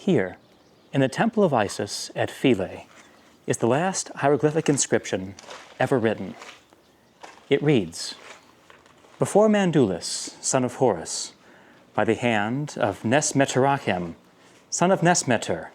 Here, in the Temple of Isis at Philae, is the last hieroglyphic inscription ever written. It reads, "Before Mandulus, son of Horus, by the hand of Nesmeterachem, son of Nesmeter,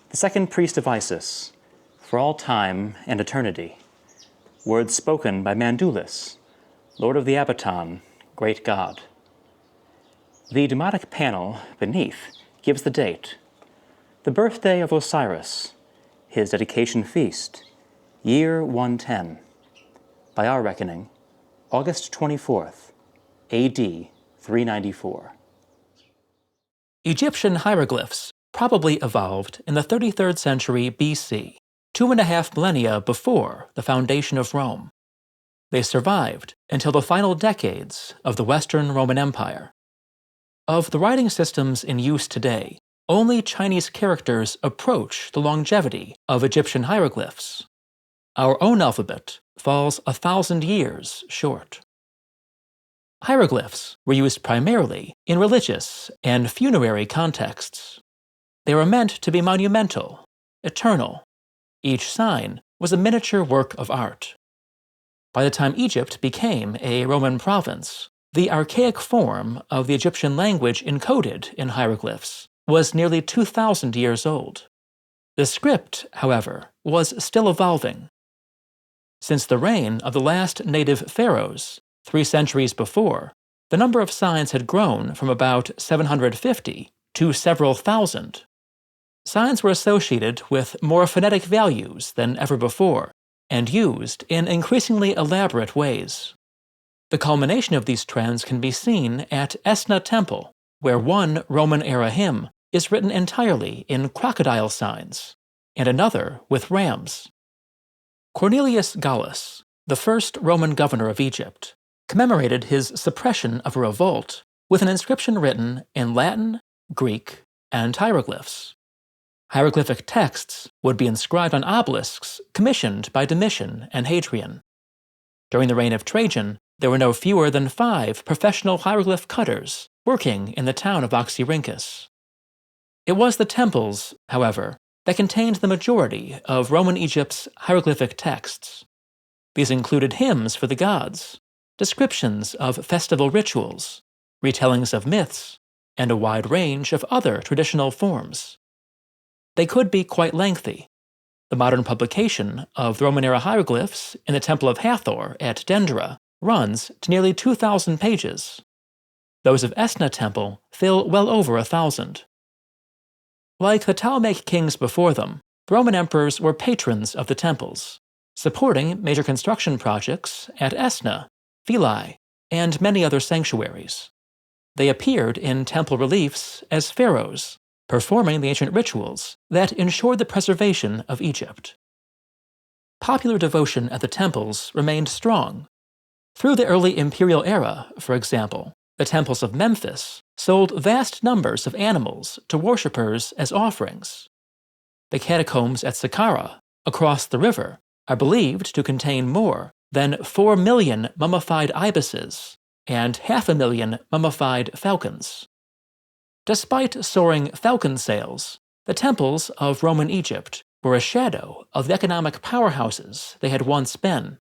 the second priest of Isis, for all time and eternity. Words spoken by Mandulus, lord of the Abaton, great god." The demotic panel beneath gives the date, the birthday of Osiris, his dedication feast, year 110. By our reckoning, August 24th, AD 394. Egyptian hieroglyphs probably evolved in the 33rd century BC, 2.5 millennia before the foundation of Rome. They survived until the final decades of the Western Roman Empire. Of the writing systems in use today, only Chinese characters approach the longevity of Egyptian hieroglyphs. Our own alphabet falls 1,000 years short. Hieroglyphs were used primarily in religious and funerary contexts. They were meant to be monumental, eternal. Each sign was a miniature work of art. By the time Egypt became a Roman province, the archaic form of the Egyptian language encoded in hieroglyphs was nearly 2,000 years old. The script, however, was still evolving. Since the reign of the last native pharaohs, 3 centuries before, the number of signs had grown from about 750 to several thousand. Signs were associated with more phonetic values than ever before, and used in increasingly elaborate ways. The culmination of these trends can be seen at Esna Temple, where one Roman-era hymn is written entirely in crocodile signs, and another with rams. Cornelius Gallus, the first Roman governor of Egypt, commemorated his suppression of a revolt with an inscription written in Latin, Greek, and hieroglyphs. Hieroglyphic texts would be inscribed on obelisks commissioned by Domitian and Hadrian. During the reign of Trajan, there were no fewer than 5 professional hieroglyph cutters working in the town of Oxyrhynchus. It was the temples, however, that contained the majority of Roman Egypt's hieroglyphic texts. These included hymns for the gods, descriptions of festival rituals, retellings of myths, and a wide range of other traditional forms. They could be quite lengthy. The modern publication of the Roman-era hieroglyphs in the Temple of Hathor at Dendera runs to nearly 2,000 pages. Those of Esna Temple fill well over 1,000. Like the Ptolemaic kings before them, the Roman emperors were patrons of the temples, supporting major construction projects at Esna, Philae, and many other sanctuaries. They appeared in temple reliefs as pharaohs, performing the ancient rituals that ensured the preservation of Egypt. Popular devotion at the temples remained strong. Through the early imperial era, for example, the temples of Memphis sold vast numbers of animals to worshippers as offerings. The catacombs at Saqqara, across the river, are believed to contain more than 4 million mummified ibises and 500,000 mummified falcons. Despite soaring falcon sales, the temples of Roman Egypt were a shadow of the economic powerhouses they had once been.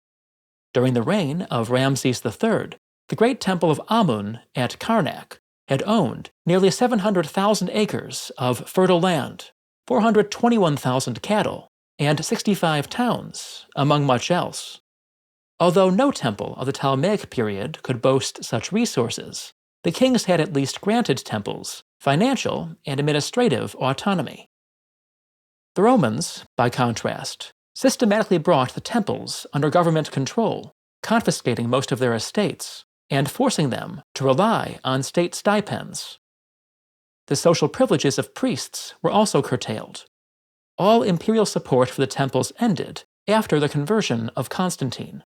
During the reign of Ramses III, the great temple of Amun at Karnak had owned nearly 700,000 acres of fertile land, 421,000 cattle, and 65 towns, among much else. Although no temple of the Ptolemaic period could boast such resources, the kings had at least granted temples financial and administrative autonomy. The Romans, by contrast, systematically brought the temples under government control, confiscating most of their estates and forcing them to rely on state stipends. The social privileges of priests were also curtailed. All imperial support for the temples ended after the conversion of Constantine.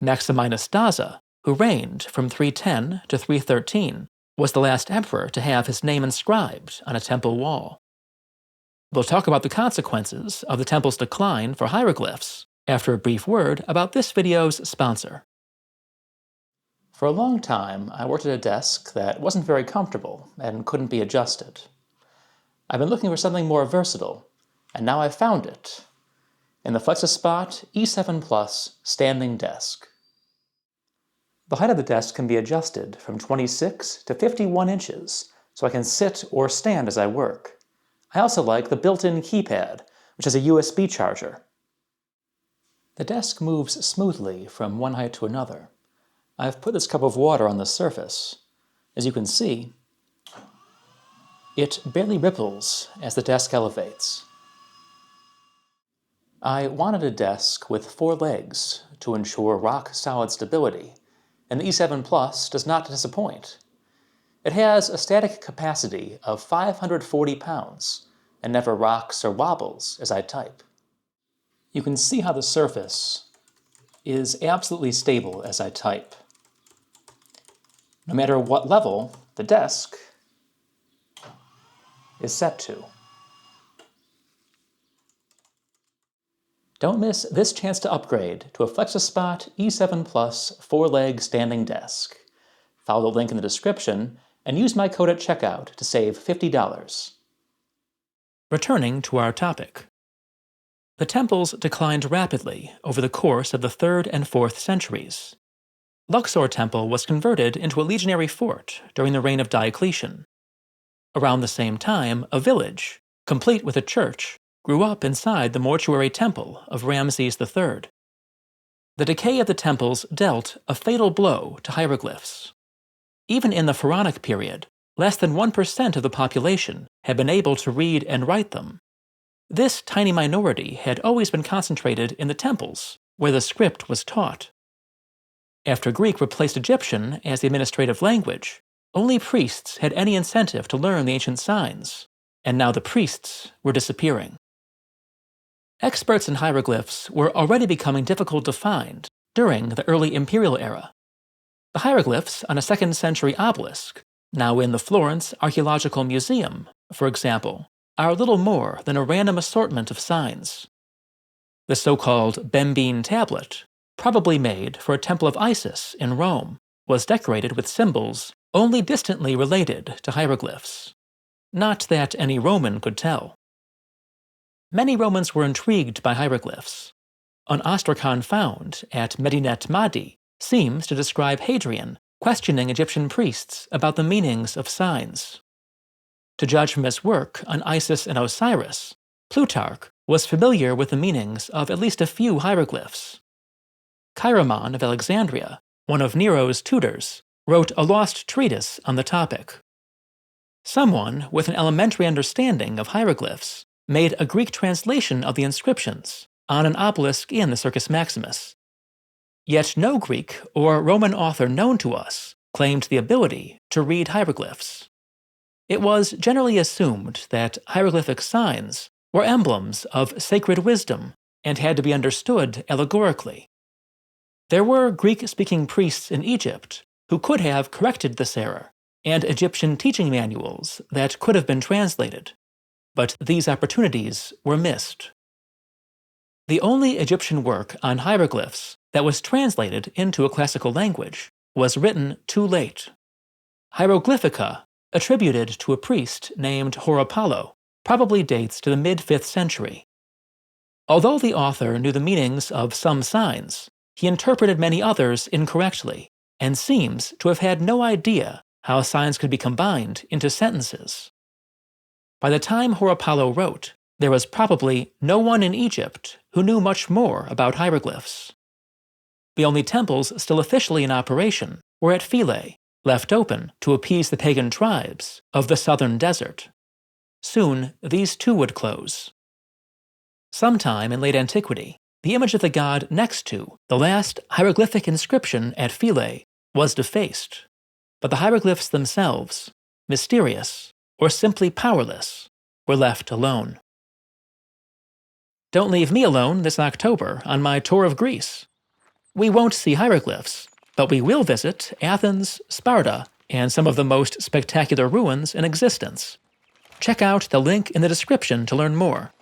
Maximinus Daza, who reigned from 310 to 313, was the last emperor to have his name inscribed on a temple wall. We'll talk about the consequences of the temple's decline for hieroglyphs after a brief word about this video's sponsor. For a long time, I worked at a desk that wasn't very comfortable and couldn't be adjusted. I've been looking for something more versatile, and now I've found it in the FlexiSpot E7 Plus standing desk. The height of the desk can be adjusted from 26 to 51 inches, so I can sit or stand as I work. I also like the built-in keypad, which has a USB charger. The desk moves smoothly from one height to another. I've put this cup of water on the surface. As you can see, it barely ripples as the desk elevates. I wanted a desk with 4 legs to ensure rock-solid stability, and the E7 Plus does not disappoint. It has a static capacity of 540 pounds and never rocks or wobbles as I type. You can see how the surface is absolutely stable as I type. No matter what level the desk is set to. Don't miss this chance to upgrade to a FlexiSpot E7 Plus 4-leg standing desk. Follow the link in the description and use my code at checkout to save $50. Returning to our topic. The temples declined rapidly over the course of the 3rd and 4th centuries. Luxor Temple was converted into a legionary fort during the reign of Diocletian. Around the same time, a village, complete with a church, grew up inside the mortuary temple of Ramses III. The decay of the temples dealt a fatal blow to hieroglyphs. Even in the Pharaonic period, less than 1% of the population had been able to read and write them. This tiny minority had always been concentrated in the temples, where the script was taught. After Greek replaced Egyptian as the administrative language, only priests had any incentive to learn the ancient signs, and now the priests were disappearing. Experts in hieroglyphs were already becoming difficult to find during the early imperial era. The hieroglyphs on a 2nd century obelisk, now in the Florence Archaeological Museum, for example, are little more than a random assortment of signs. The so-called Bembine tablet, probably made for a temple of Isis in Rome, was decorated with symbols only distantly related to hieroglyphs. Not that any Roman could tell. Many Romans were intrigued by hieroglyphs. An ostracon found at Medinet Madi seems to describe Hadrian questioning Egyptian priests about the meanings of signs. To judge from his work on Isis and Osiris, Plutarch was familiar with the meanings of at least a few hieroglyphs. Chiron of Alexandria, one of Nero's tutors, wrote a lost treatise on the topic. Someone with an elementary understanding of hieroglyphs made a Greek translation of the inscriptions on an obelisk in the Circus Maximus. Yet no Greek or Roman author known to us claimed the ability to read hieroglyphs. It was generally assumed that hieroglyphic signs were emblems of sacred wisdom and had to be understood allegorically. There were Greek-speaking priests in Egypt who could have corrected this error, and Egyptian teaching manuals that could have been translated, but these opportunities were missed. The only Egyptian work on hieroglyphs that was translated into a classical language was written too late. Hieroglyphica, attributed to a priest named Horapollo, probably dates to the mid-5th century. Although the author knew the meanings of some signs, he interpreted many others incorrectly, and seems to have had no idea how signs could be combined into sentences. By the time Horapollo wrote, there was probably no one in Egypt who knew much more about hieroglyphs. The only temples still officially in operation were at Philae, left open to appease the pagan tribes of the southern desert. Soon, these too would close. Sometime in late antiquity, the image of the god next to the last hieroglyphic inscription at Philae was defaced, but the hieroglyphs themselves, mysterious or simply powerless, were left alone. Don't leave me alone this October on my tour of Greece. We won't see hieroglyphs, but we will visit Athens, Sparta, and some of the most spectacular ruins in existence. Check out the link in the description to learn more.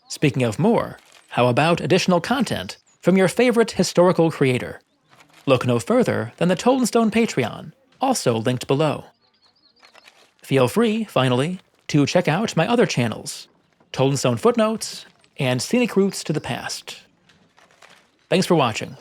Speaking of more, how about additional content from your favorite historical creator? Look no further than the Told in Stone Patreon, also linked below. Feel free, finally, to check out my other channels, Told in Stone Footnotes and Scenic Routes to the Past. Thanks for watching.